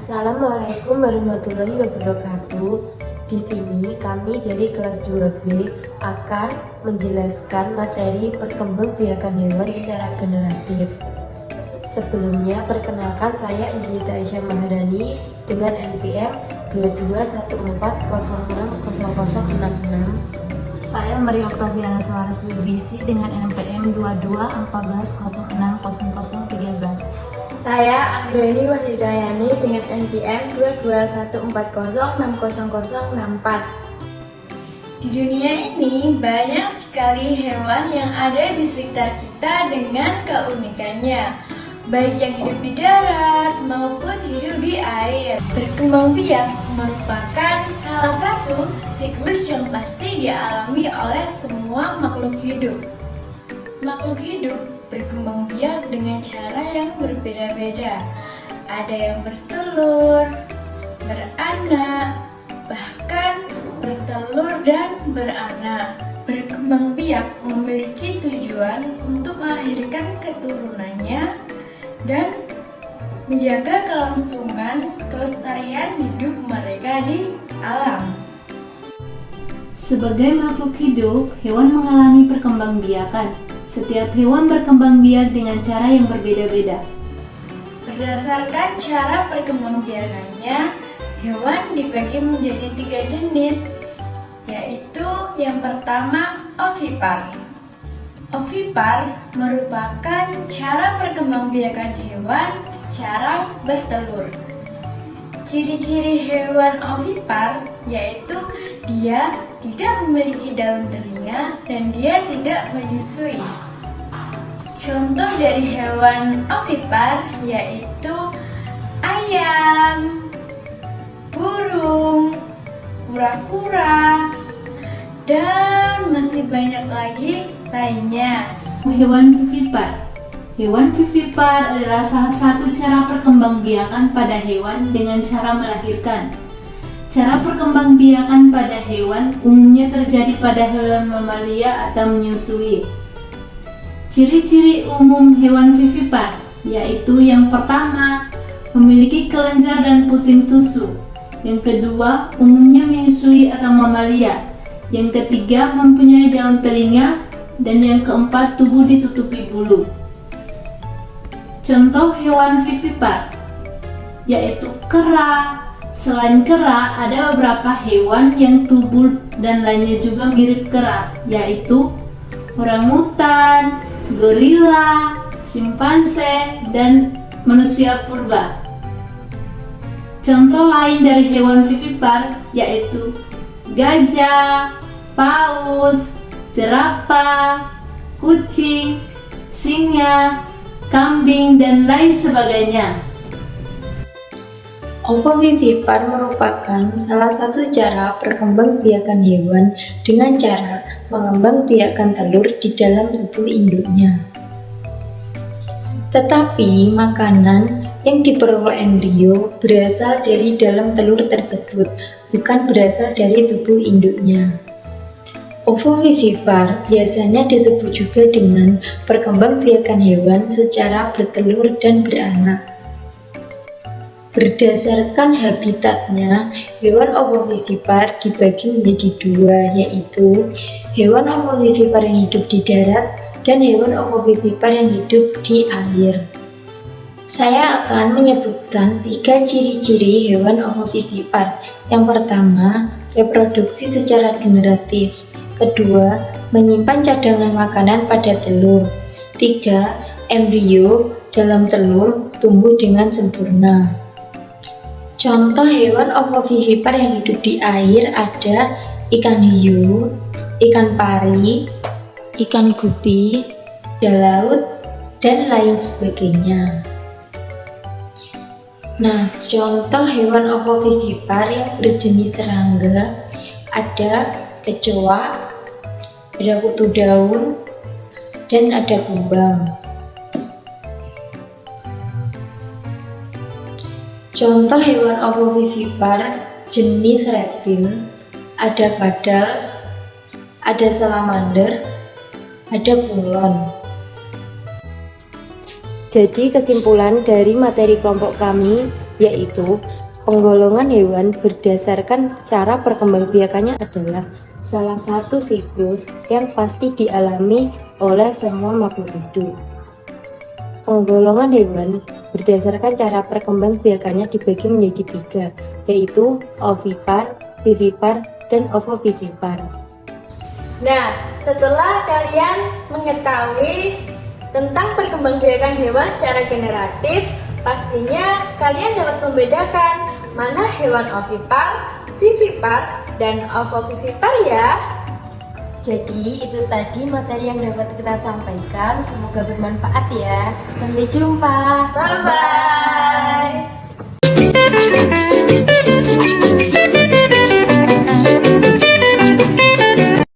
Assalamualaikum warahmatullahi wabarakatuh. Di sini kami dari kelas 2B akan menjelaskan materi perkembangbiakan hewan secara generatif. Sebelumnya, perkenalkan saya Injita Aisyah Maharani dengan NPM 2214060066. Saya Maria Oktaviana Suarez Wibrisi dengan NPM 2214060013. Saya Anggreni Wahyudayani dengan NPM 2214060064. Di dunia ini banyak sekali hewan yang ada di sekitar kita dengan keunikannya, baik yang hidup di darat maupun hidup di air. Berkembang biak merupakan salah satu siklus yang pasti dialami oleh semua makhluk hidup. Makhluk hidup berkembang biak dengan cara yang berbeda-beda. Ada yang bertelur, beranak, bahkan bertelur dan beranak. Berkembang biak memiliki tujuan untuk melahirkan keturunannya dan menjaga kelangsungan kelestarian hidup mereka di alam. Sebagai makhluk hidup, hewan mengalami perkembangbiakan. Setiap hewan berkembang biak dengan cara yang berbeda-beda. Berdasarkan cara perkembangbiakannya, hewan dibagi menjadi 3 jenis, yaitu yang pertama ovipar. Ovipar merupakan cara perkembangbiakan hewan secara bertelur. Ciri-ciri hewan ovipar yaitu dia tidak memiliki daun telinga dan dia tidak menyusui. Contoh dari hewan ovipar yaitu ayam, burung, kura-kura, dan masih banyak lagi lainnya. Hewan vivipar. Hewan vivipar adalah salah satu cara perkembangbiakan pada hewan dengan cara melahirkan. Cara perkembangbiakan pada hewan umumnya terjadi pada hewan mamalia atau menyusui. Ciri-ciri umum hewan vivipar yaitu yang pertama, memiliki kelenjar dan puting susu. Yang kedua, umumnya menyusui atau mamalia. Yang ketiga, mempunyai daun telinga. Dan yang keempat, tubuh ditutupi bulu. Contoh hewan vivipar yaitu kera. Selain kera, ada beberapa hewan yang tubuh dan lainnya juga mirip kera, yaitu orangutan, gorila, simpanse, dan manusia purba. Contoh lain dari hewan vivipar yaitu gajah, paus, jerapah, kucing, singa, kambing, dan lain sebagainya. Ovovivipar merupakan salah satu cara perkembangbiakan hewan dengan cara mengembangbiakan telur di dalam tubuh induknya. Tetapi makanan yang diperoleh embrio berasal dari dalam telur tersebut, bukan berasal dari tubuh induknya. Ovovivipar biasanya disebut juga dengan perkembangbiakan hewan secara bertelur dan beranak. Berdasarkan habitatnya, hewan ovovivipar dibagi menjadi 2, yaitu hewan ovovivipar yang hidup di darat dan hewan ovovivipar yang hidup di air. Saya akan menyebutkan 3 ciri-ciri hewan ovovivipar. Yang pertama, reproduksi secara generatif. Kedua, menyimpan cadangan makanan pada telur. 3, embrio dalam telur tumbuh dengan sempurna. Contoh hewan ovovivipar yang hidup di air ada ikan hiu, ikan pari, ikan gupi, kuda laut, dan lain sebagainya. Nah, contoh hewan ovovivipar yang berjenis serangga ada kecoa, ada kutu daun, dan ada kumbang. Contoh hewan ovovivipar jenis reptil ada kadal, ada salamander, ada bunglon. Jadi kesimpulan dari materi kelompok kami yaitu penggolongan hewan berdasarkan cara perkembangbiakannya adalah salah satu siklus yang pasti dialami oleh semua makhluk hidup. Penggolongan hewan berdasarkan cara perkembangbiakannya dibagi menjadi 3, yaitu ovipar, vivipar, dan ovovivipar. Nah, setelah kalian mengetahui tentang perkembangbiakan hewan secara generatif, pastinya kalian dapat membedakan mana hewan ovipar, vivipar, dan ovovivipar ya. Jadi itu tadi materi yang dapat kita sampaikan, semoga bermanfaat ya. Sampai jumpa. Bye-bye.